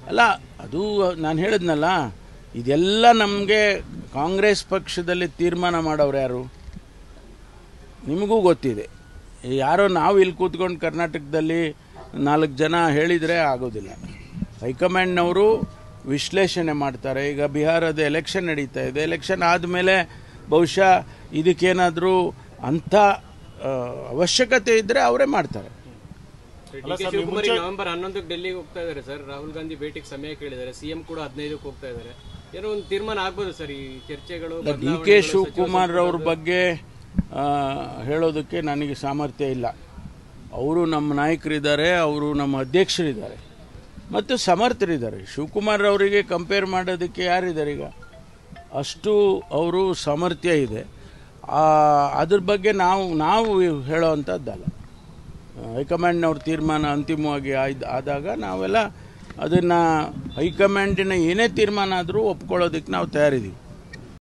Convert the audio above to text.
ಅಲ್ಲ, ಅದು ನಾನು ಹೇಳಿದ್ನಲ್ಲ, ಇದೆಲ್ಲ ನಮಗೆ ಕಾಂಗ್ರೆಸ್ ಪಕ್ಷದಲ್ಲಿ ತೀರ್ಮಾನ ಮಾಡೋರು ಯಾರು ನಿಮಗೂ ಗೊತ್ತಿದೆ. ಯಾರೋ ನಾವು ಇಲ್ಲಿ ಕೂತ್ಕೊಂಡು ಕರ್ನಾಟಕದಲ್ಲಿ 4 ಜನ ಹೇಳಿದರೆ ಆಗೋದಿಲ್ಲ. ಹೈಕಮಾಂಡ್ನವರು ವಿಶ್ಲೇಷಣೆ ಮಾಡ್ತಾರೆ. ಈಗ ಬಿಹಾರದ ಎಲೆಕ್ಷನ್ ನಡೀತಾ ಇದೆ. ಎಲೆಕ್ಷನ್ ಆದಮೇಲೆ ಬಹುಶಃ ಇದಕ್ಕೇನಾದರೂ ಅಂಥ ಅವಶ್ಯಕತೆ ಇದ್ದರೆ ಅವರೇ ಮಾಡ್ತಾರೆ. ನವೆಂಬರ್ 11ಕ್ಕೆ ಡೆಲ್ಲಿಗೆ ಹೋಗ್ತಾ ಇದ್ದಾರೆ ಸರ್. ರಾಹುಲ್ ಗಾಂಧಿ ಭೇಟಿಗೆ ಸಮಯ ಕೇಳಿದ್ದಾರೆ. ಸಿಎಂ ಕೂಡ 15ಕ್ಕೆ ಹೋಗ್ತಾ ಇದ್ದಾರೆ. ಏನೋ ಒಂದು ತೀರ್ಮಾನ ಆಗ್ಬೋದು ಸರ್ ಈ ಚರ್ಚೆಗಳು. ಡಿ ಕೆ ಶಿವಕುಮಾರ್ ಅವ್ರ ಬಗ್ಗೆ ಹೇಳೋದಕ್ಕೆ ನನಗೆ ಸಾಮರ್ಥ್ಯ ಇಲ್ಲ. ಅವರು ನಮ್ಮ ನಾಯಕರಿದ್ದಾರೆ, ಅವರು ನಮ್ಮ ಅಧ್ಯಕ್ಷರಿದ್ದಾರೆ ಮತ್ತು ಸಮರ್ಥರಿದ್ದಾರೆ. ಶಿವಕುಮಾರ್ ಅವರಿಗೆ ಕಂಪೇರ್ ಮಾಡೋದಕ್ಕೆ ಯಾರಿದ್ದಾರೆ? ಈಗ ಅಷ್ಟು ಅವರು ಸಾಮರ್ಥ್ಯ ಇದೆ. ಅದ್ರ ಬಗ್ಗೆ ನಾವು ಹೇಳೋ ಅಂಥದ್ದಲ್ಲ. ಹೈಕಮಾಂಡ್ನವ್ರ ತೀರ್ಮಾನ ಅಂತಿಮವಾಗಿ ಆದಾಗ ನಾವೆಲ್ಲ ಅದನ್ನು ಹೈಕಮಾಂಡಿನ ಏನೇ ತೀರ್ಮಾನ ಆದರೂ ಒಪ್ಕೊಳ್ಳೋದಕ್ಕೆ ನಾವು ತಯಾರಿದ್ದೀವಿ.